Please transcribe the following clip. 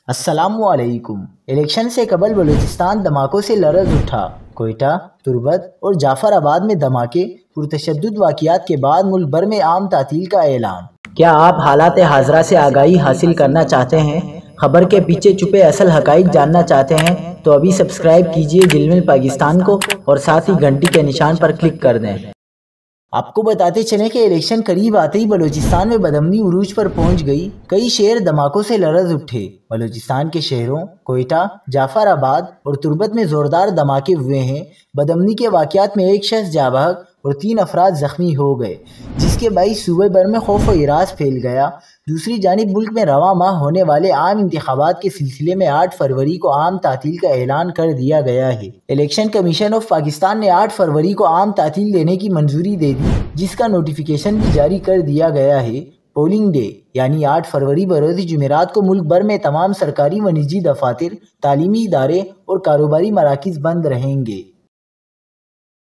السلام علیکم۔ الیکشن سے قبل بلوچستان دھماکوں سے لرز اٹھا۔ کوئٹہ، تربت اور جعفر آباد میں دھماکے، پرتشدد واقعات کے بعد ملک بھر میں عام تعطیل کا اعلان۔ کیا آپ حالات حاضرہ سے آگاہی حاصل کرنا چاہتے ہیں؟ خبر کے پیچھے چھپے اصل حقائق جاننا چاہتے ہیں تو ابھی سبسکرائب کیجئے جل پاکستان کو اور ساتھ ہی گھنٹی کے نشان پر کلک کر دیں۔ آپ کو بتاتے چلیں کہ الیکشن قریب آتے ہی بلوچستان میں بدامنی عروج پر پہنچ گئی۔ کئی شہر دھماکوں سے لرز اٹھے۔ بلوچستان کے شہروں کوئٹہ، جعفر آباد اور تربت میں زوردار دھماکے ہوئے ہیں۔ بدامنی کے واقعات میں ایک شخص جاں بحق اور 3 افراد زخمی ہو گئے، جس کے باعث صوبے بھر میں خوف و ہراس پھیل گیا۔ دوسری جانب ملک میں رواں ماہ ہونے والے عام انتخابات کے سلسلے میں 8 فروری کو عام تعطیل کا اعلان کر دیا گیا ہے۔ الیکشن کمیشن آف پاکستان نے 8 فروری کو عام تعطیل دینے کی منظوری دے دی، جس کا نوٹیفیکیشن بھی جاری کر دیا گیا ہے۔ پولنگ ڈے یعنی 8 فروری بروز جمعرات کو ملک بھر میں تمام سرکاری و نجی دفاتر، تعلیمی ادارے اور کاروباری مراکز بند رہیں گے۔